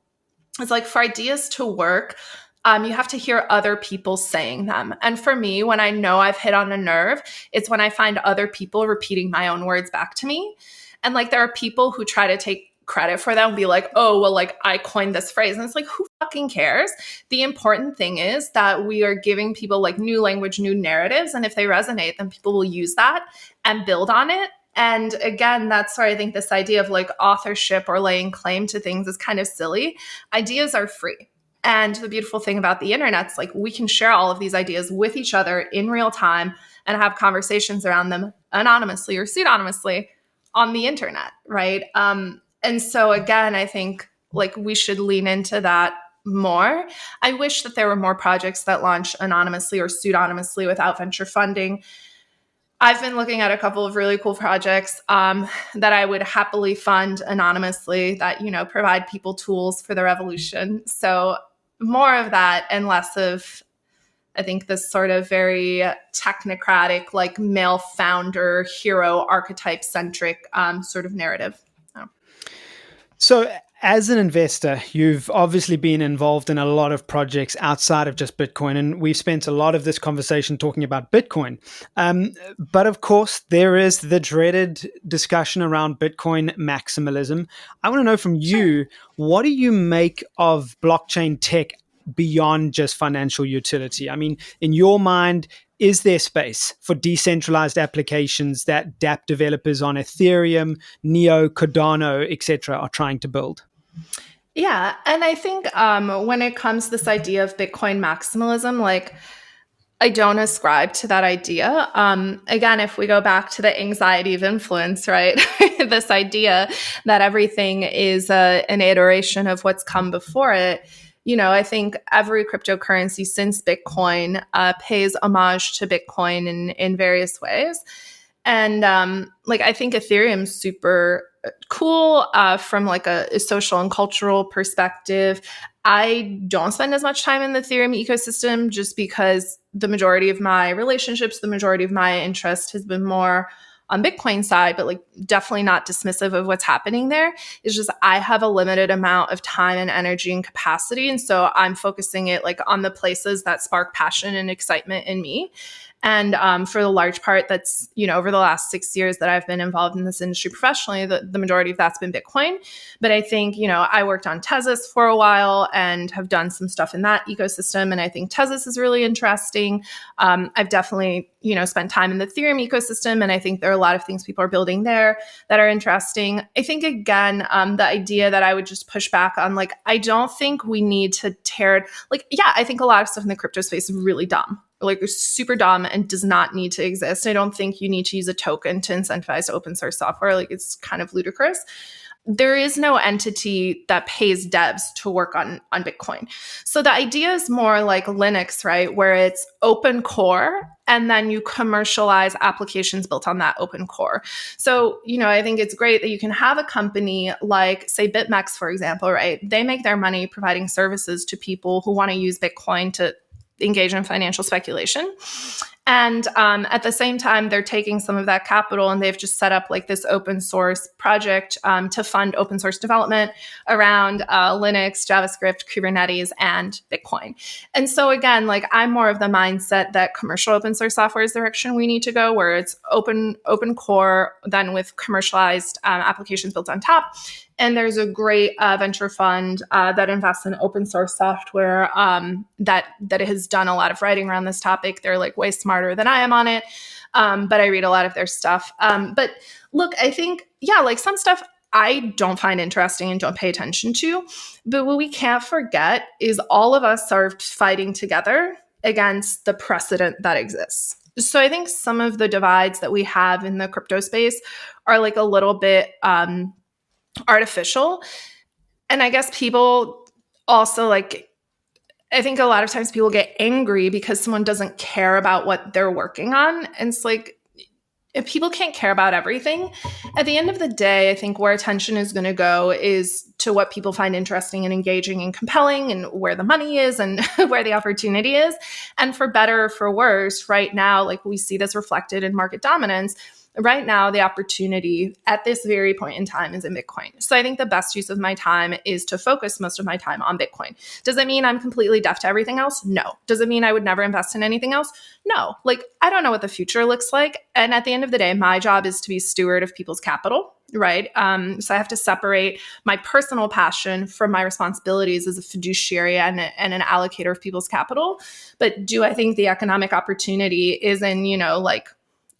is like for ideas to work, you have to hear other people saying them. And for me, when I know I've hit on a nerve, it's when I find other people repeating my own words back to me. And like, there are people who try to take credit for that and be like, oh, well, like I coined this phrase. And it's like, who fucking cares? The important thing is that we are giving people like new language, new narratives. And if they resonate, then people will use that and build on it. And again, that's where I think this idea of like authorship or laying claim to things is kind of silly. Ideas are free. And the beautiful thing about the internet is like we can share all of these ideas with each other in real time and have conversations around them anonymously or pseudonymously on the internet, right? And so again, I think like we should lean into that more. I wish that there were more projects that launch anonymously or pseudonymously without venture funding. I've been looking at a couple of really cool projects that I would happily fund anonymously that, provide people tools for the revolution. So more of that and less of, I think, this sort of very technocratic, like male founder, hero, archetype centric sort of narrative. So as an investor, you've obviously been involved in a lot of projects outside of just Bitcoin, and we've spent a lot of this conversation talking about Bitcoin. But of course, there is the dreaded discussion around Bitcoin maximalism. I want to know from you, what do you make of blockchain tech beyond just financial utility? I mean, in your mind, is there space for decentralized applications that dApp developers on Ethereum, Neo, Cardano, etc. are trying to build? Yeah. And I think when it comes to this idea of Bitcoin maximalism, like I don't ascribe to that idea. Again, if we go back to the anxiety of influence, right? This idea that everything is an iteration of what's come before it. I think every cryptocurrency since Bitcoin pays homage to Bitcoin in various ways. And I think Ethereum's super cool from like a social and cultural perspective. I don't spend as much time in the Ethereum ecosystem just because the majority of my relationships, the majority of my interest has been more on Bitcoin side, but like definitely not dismissive of what's happening there. It's just I have a limited amount of time and energy and capacity. And so I'm focusing it like on the places that spark passion and excitement in me. And for the large part, that's, over the last 6 years that I've been involved in this industry professionally, the majority of that's been Bitcoin. But I think, I worked on Tezos for a while and have done some stuff in that ecosystem. And I think Tezos is really interesting. I've definitely, spent time in the Ethereum ecosystem. And I think there are a lot of things people are building there that are interesting. I think, again, the idea that I would just push back on, like, I don't think we need to tear it. Like, yeah, I think a lot of stuff in the crypto space is really dumb. Like super dumb and does not need to exist. I don't think you need to use a token to incentivize open source software. Like it's kind of ludicrous. There is no entity that pays devs to work on Bitcoin. So the idea is more like Linux, right? Where it's open core and then you commercialize applications built on that open core. So, I think it's great that you can have a company like, say, Bitmix, for example, right? They make their money providing services to people who want to use Bitcoin to engage in financial speculation. And at the same time, they're taking some of that capital and they've just set up like this open source project to fund open source development around Linux, JavaScript, Kubernetes, and Bitcoin. And so again, like I'm more of the mindset that commercial open source software is the direction we need to go, where it's open core, then with commercialized applications built on top. And there's a great venture fund that invests in open source software that has done a lot of writing around this topic. They're like way smarter than I am on it, but I read a lot of their stuff. But look, I think, like some stuff I don't find interesting and don't pay attention to. But what we can't forget is all of us are fighting together against the precedent that exists. So I think some of the divides that we have in the crypto space are like a little bit artificial. And I guess people also I think a lot of times people get angry because someone doesn't care about what they're working on. And it's like, if people can't care about everything, at the end of the day, I think where attention is going to go is to what people find interesting and engaging and compelling and where the money is and where the opportunity is. And for better or for worse, right now, like we see this reflected in market dominance. Right now, the opportunity at this very point in time is in Bitcoin. So I think the best use of my time is to focus most of my time on Bitcoin. Does it mean I'm completely deaf to everything else? No. Does it mean I would never invest in anything else? No. Like, I don't know what the future looks like. And at the end of the day, my job is to be steward of people's capital, right? So I have to separate my personal passion from my responsibilities as a fiduciary and an allocator of people's capital. But do I think the economic opportunity is in,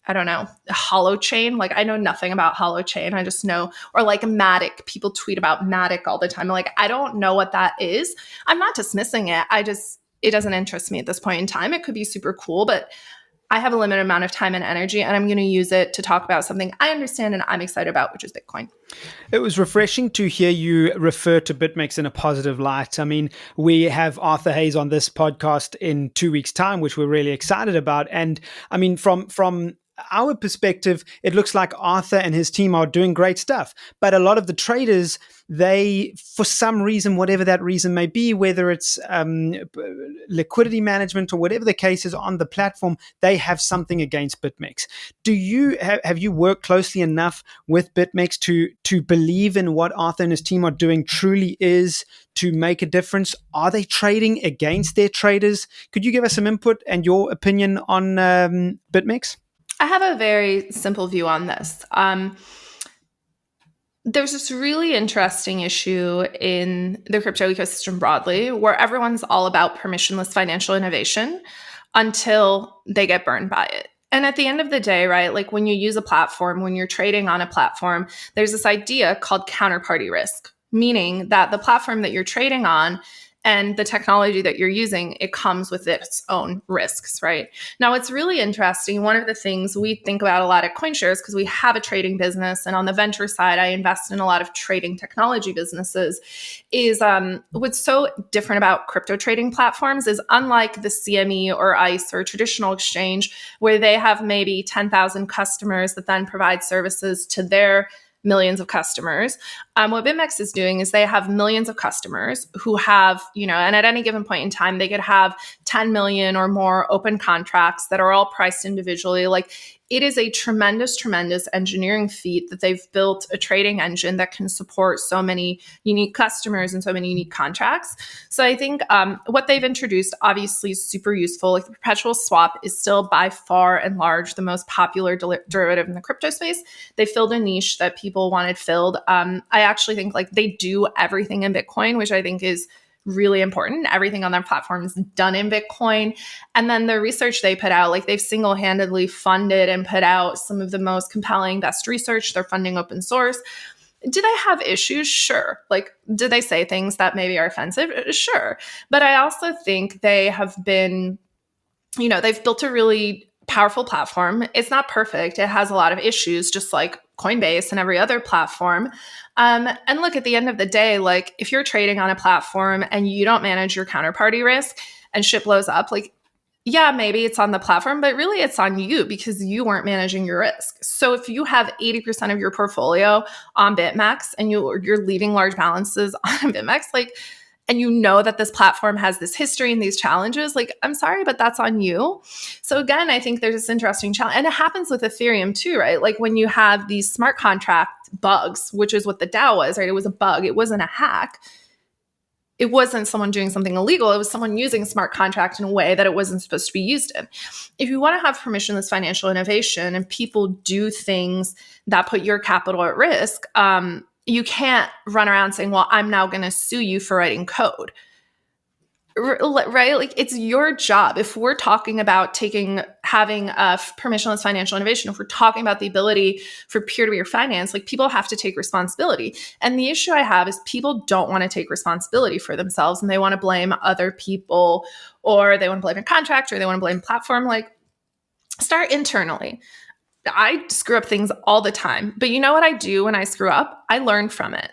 I don't know, a hollow chain? Like I know nothing about hollow chain. I just know, or like Matic, people tweet about Matic all the time. Like, I don't know what that is. I'm not dismissing it. It doesn't interest me at this point in time. It could be super cool, but I have a limited amount of time and energy, and I'm going to use it to talk about something I understand and I'm excited about, which is Bitcoin. It was refreshing to hear you refer to Bitmix in a positive light. I mean, we have Arthur Hayes on this podcast in 2 weeks' time, which we're really excited about. And I mean, from our perspective, it looks like Arthur and his team are doing great stuff. But a lot of the traders, they, for some reason, whatever that reason may be, whether it's liquidity management or whatever the case is on the platform, they have something against Bitmix. Do you have you worked closely enough with Bitmix to believe in what Arthur and his team are doing truly is to make a difference? Are they trading against their traders? Could you give us some input and your opinion on Bitmix? I have a very simple view on this. There's this really interesting issue in the crypto ecosystem broadly, where everyone's all about permissionless financial innovation until they get burned by it. And at the end of the day, right, like when you use a platform, when you're trading on a platform, there's this idea called counterparty risk, meaning that the platform that you're trading on and the technology that you're using, it comes with its own risks, right? Now, it's really interesting. One of the things we think about a lot at CoinShares, because we have a trading business, and on the venture side, I invest in a lot of trading technology businesses, is what's so different about crypto trading platforms is unlike the CME or ICE or traditional exchange, where they have maybe 10,000 customers that then provide services to their millions of customers. What Bitmix is doing is they have millions of customers who have, and at any given point in time, they could have 10 million or more open contracts that are all priced individually. Like, it is a tremendous, tremendous engineering feat that they've built a trading engine that can support so many unique customers and so many unique contracts. So I think what they've introduced obviously is super useful. Like, the perpetual swap is still by far and large the most popular derivative in the crypto space. They filled a niche that people wanted filled. I actually think like they do everything in Bitcoin, which I think is really important. Everything on their platform is done in Bitcoin. And then the research they put out, like they've single-handedly funded and put out some of the most compelling, best research. They're funding open source. Do they have issues? Sure. Like, do they say things that maybe are offensive? Sure. But I also think they have been, they've built a really powerful platform. It's not perfect. It has a lot of issues, just like Coinbase and every other platform. And look, at the end of the day, like if you're trading on a platform and you don't manage your counterparty risk and shit blows up, like, yeah, maybe it's on the platform, but really it's on you because you weren't managing your risk. So if you have 80% of your portfolio on Bitmax and you're leaving large balances on Bitmax, like, and you know that this platform has this history and these challenges, like, I'm sorry, but that's on you. So again, I think there's this interesting challenge. And it happens with Ethereum too, right? Like when you have these smart contract bugs, which is what the DAO was, right? It was a bug. It wasn't a hack. It wasn't someone doing something illegal. It was someone using a smart contract in a way that it wasn't supposed to be used in. If you want to have permissionless financial innovation and people do things that put your capital at risk, you can't run around saying, well, I'm now going to sue you for writing code, right? Like, it's your job. If we're talking about having a permissionless financial innovation, if we're talking about the ability for peer-to-peer finance, like, people have to take responsibility. And the issue I have is people don't want to take responsibility for themselves, and they want to blame other people, or they want to blame a contract, or they want to blame platform. Like, start internally. I screw up things all the time, but you know what I do when I screw up? I learn from it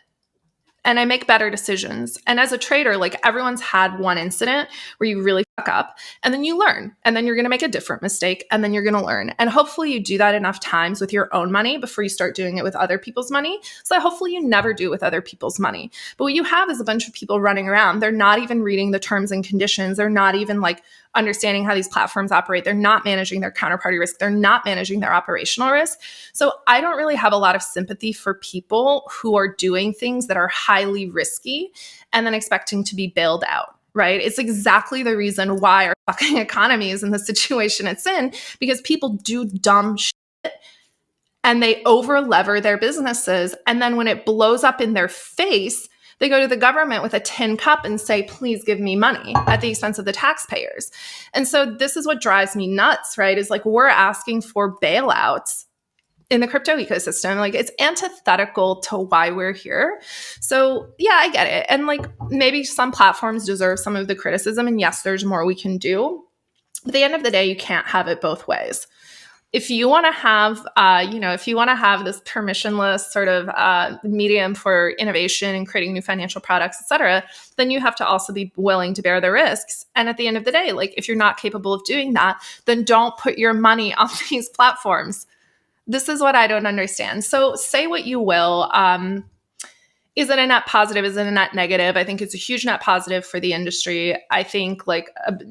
and I make better decisions. And as a trader, like, everyone's had one incident where you really fuck up and then you learn, and then you're going to make a different mistake, and then you're going to learn. And hopefully you do that enough times with your own money before you start doing it with other people's money. So hopefully you never do it with other people's money. But what you have is a bunch of people running around. They're not even reading the terms and conditions. They're not even like understanding how these platforms operate. They're not managing their counterparty risk. They're not managing their operational risk. So I don't really have a lot of sympathy for people who are doing things that are highly risky and then expecting to be bailed out, right? It's exactly the reason why our fucking economy is in the situation it's in, because people do dumb shit and they over lever their businesses. And then when it blows up in their face, they go to the government with a tin cup and say, please give me money at the expense of the taxpayers. And so this is what drives me nuts, right? Is like, we're asking for bailouts in the crypto ecosystem. Like, it's antithetical to why we're here. So yeah, I get it. And like, maybe some platforms deserve some of the criticism. And yes, there's more we can do. But at the end of the day, you can't have it both ways. If you want to have, if you want to have this permissionless sort of medium for innovation and creating new financial products, et cetera, then you have to also be willing to bear the risks. And at the end of the day, like, if you're not capable of doing that, then don't put your money on these platforms. This is what I don't understand. So say what you will. Is it a net positive? Is it a net negative? I think it's a huge net positive for the industry. I think like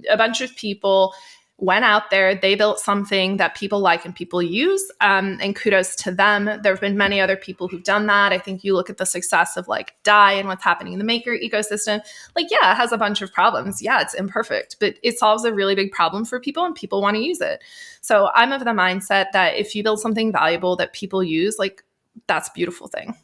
a bunch of people went out there, they built something that people like and people use, and kudos to them. There have been many other people who've done that. I think you look at the success of like DAI and what's happening in the maker ecosystem. Like, yeah, it has a bunch of problems. Yeah, it's imperfect, but it solves a really big problem for people and people want to use it. So I'm of the mindset that if you build something valuable that people use, like, that's a beautiful thing.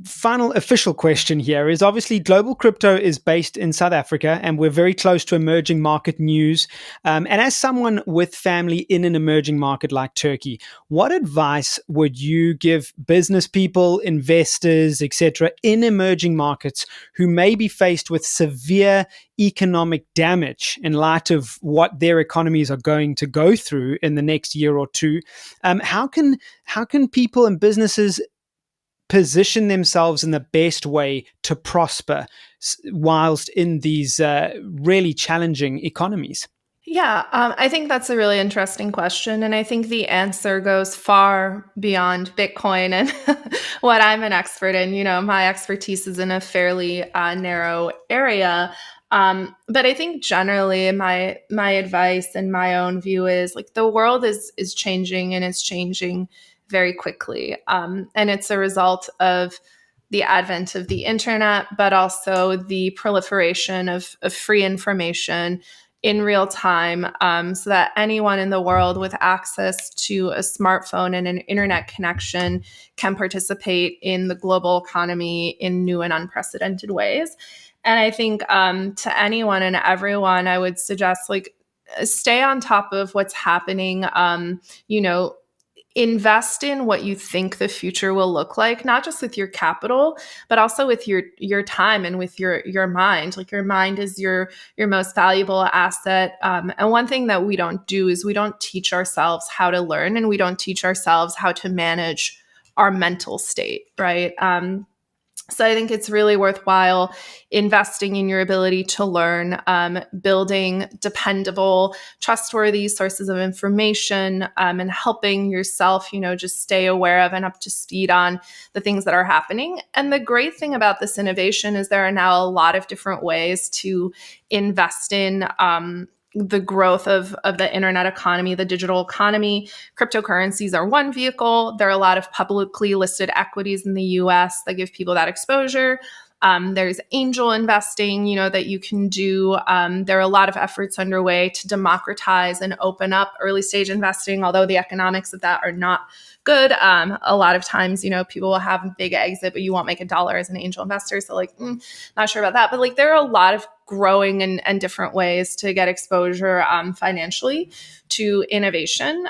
Final official question here is obviously global crypto is based in South Africa and we're very close to emerging market news. And as someone with family in an emerging market like Turkey, what advice would you give business people, investors, etc., in emerging markets who may be faced with severe economic damage in light of what their economies are going to go through in the next year or two? How can people and businesses position themselves in the best way to prosper whilst in these really challenging economies? Yeah, I think that's a really interesting question. And I think the answer goes far beyond Bitcoin and what I'm an expert in. My expertise is in a fairly narrow area. But I think generally my advice and my own view is like the world is changing, and it's changing very quickly. And it's a result of the advent of the internet, but also the proliferation of free information in real time, so that anyone in the world with access to a smartphone and an internet connection can participate in the global economy in new and unprecedented ways. And I think to anyone and everyone, I would suggest stay on top of what's happening. Invest in what you think the future will look like, not just with your capital, but also with your time and with your mind. Like your mind is your most valuable asset. And one thing that we don't do is we don't teach ourselves how to learn, and we don't teach ourselves how to manage our mental state, right? So I think it's really worthwhile investing in your ability to learn, building dependable, trustworthy sources of information, and helping yourself, just stay aware of and up to speed on the things that are happening. And the great thing about this innovation is there are now a lot of different ways to invest in the growth of the internet economy, the digital economy. Cryptocurrencies are one vehicle. There are a lot of publicly listed equities in the US that give people that exposure. There's angel investing, that you can do. There are a lot of efforts underway to democratize and open up early stage investing, although the economics of that are not good. A lot of times, people will have a big exit, but you won't make $1 as an angel investor. So not sure about that. But there are a lot of growing and different ways to get exposure financially to innovation.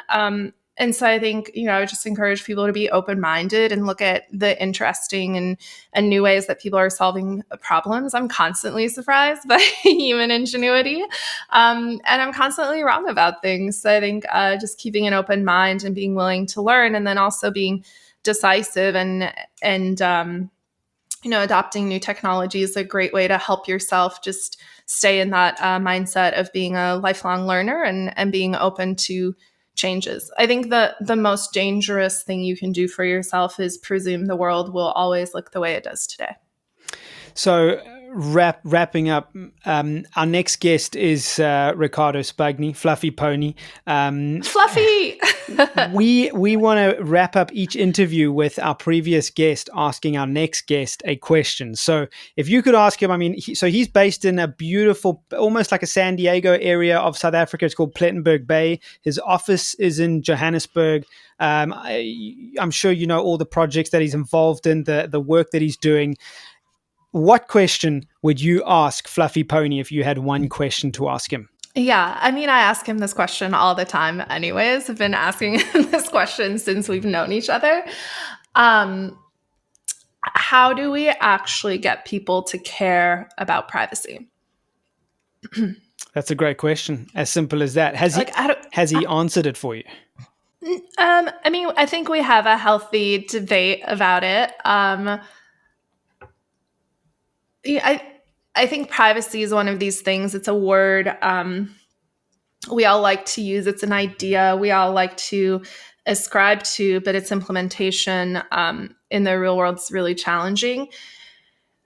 And so I think, I would just encourage people to be open-minded and look at the interesting and new ways that people are solving problems. I'm constantly surprised by human ingenuity, and I'm constantly wrong about things. So I think just keeping an open mind and being willing to learn, and then also being decisive and adopting new technology is a great way to help yourself just stay in that mindset of being a lifelong learner and being open to changes. I think the most dangerous thing you can do for yourself is presume the world will always look the way it does today. So wrapping up, our next guest is Ricardo Spagni, Fluffy Pony. Fluffy! We want to wrap up each interview with our previous guest asking our next guest a question. So if you could ask him, he's based in a beautiful, almost like a San Diego area of South Africa. It's called Plettenberg Bay. His office is in Johannesburg. I'm sure you know all the projects that he's involved in, the work that he's doing. What question would you ask Fluffy Pony if you had one question to ask him? Yeah, I ask him this question all the time anyways. I've been asking him this question since we've known each other. How do we actually get people to care about privacy? That's a great question. As simple as that. Has he answered it for you? I think we have a healthy debate about it. I think privacy is one of these things. It's a word we all like to use. It's an idea we all like to ascribe to, but its implementation in the real world is really challenging.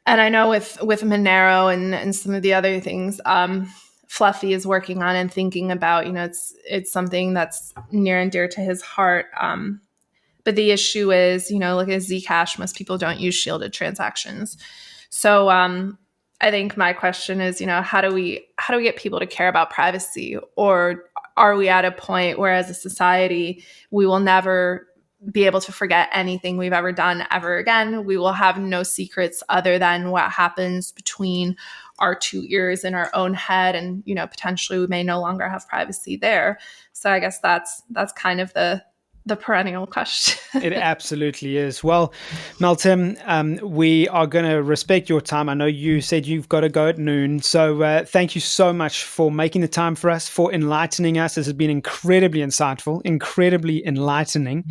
And I know with Monero and some of the other things Fluffy is working on and thinking about, it's something that's near and dear to his heart. But the issue is, look at Zcash. Most people don't use shielded transactions. So I think my question is, how do we get people to care about privacy? Or are we at a point where as a society, we will never be able to forget anything we've ever done ever again. We will have no secrets other than what happens between our two ears in our own head. And, potentially we may no longer have privacy there. So I guess that's kind of the perennial question. It absolutely is. Well, Meltem, we are going to respect your time. I know you said you've got to go at noon. So thank you so much for making the time for us, for enlightening us. This has been incredibly insightful, incredibly enlightening.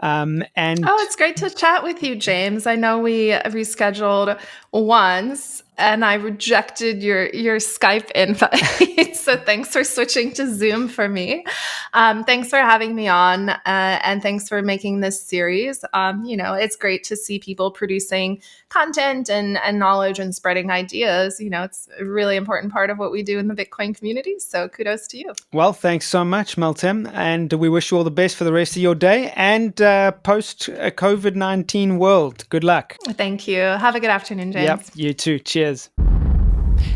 It's great to chat with you, James. I know we rescheduled once and I rejected your Skype invite. So thanks for switching to Zoom for me. Thanks for having me on, and thanks for making this series. It's great to see people producing content and knowledge and spreading ideas. It's a really important part of what we do in the Bitcoin community. So kudos to you. Well, thanks so much, Meltem. And we wish you all the best for the rest of your day and post-COVID-19 world. Good luck. Thank you. Have a good afternoon, James. Yep, you too. Cheers.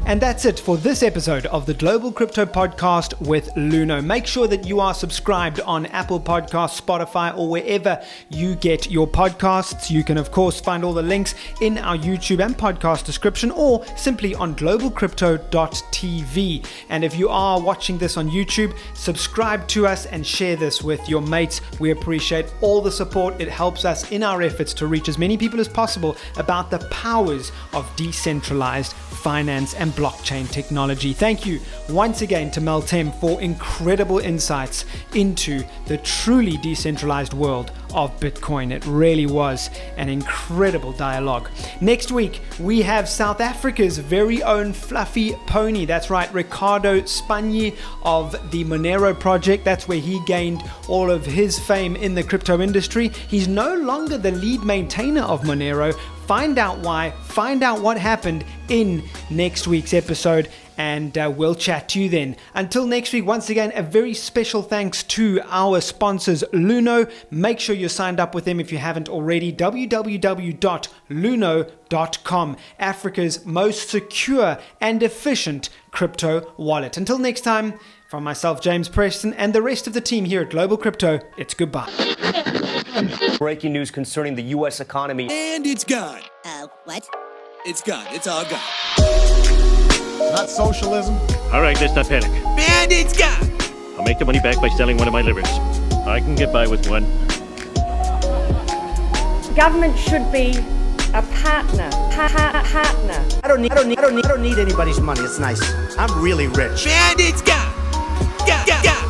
And that's it for this episode of the Global Crypto Podcast with Luno. Make sure that you are subscribed on Apple Podcasts, Spotify, or wherever you get your podcasts. You can, of course, find all the links in our YouTube and podcast description or simply on globalcrypto.tv. And if you are watching this on YouTube, subscribe to us and share this with your mates. We appreciate all the support. It helps us in our efforts to reach as many people as possible about the powers of decentralized finance and blockchain technology. Thank you once again to Meltem for incredible insights into the truly decentralized world of Bitcoin. It really was an incredible dialogue. Next week, we have South Africa's very own fluffy pony. That's right, Ricardo Spagni of the Monero project. That's where he gained all of his fame in the crypto industry. He's no longer the lead maintainer of Monero. Find out why, find out what happened in next week's episode, and we'll chat to you then. Until next week, once again, a very special thanks to our sponsors, Luno. Make sure you're signed up with them if you haven't already. www.luno.com, Africa's most secure and efficient crypto wallet. Until next time, from myself, James Preston, and the rest of the team here at Global Crypto, it's goodbye. Breaking news concerning the U.S. economy. And it's gone. What? It's gone. It's all gone. Not socialism. All right, let's not panic. And it's gone. I'll make the money back by selling one of my livers. I can get by with one. Government should be a partner. Partner. I don't need anybody's money. It's nice. I'm really rich. And it's gone. Gone.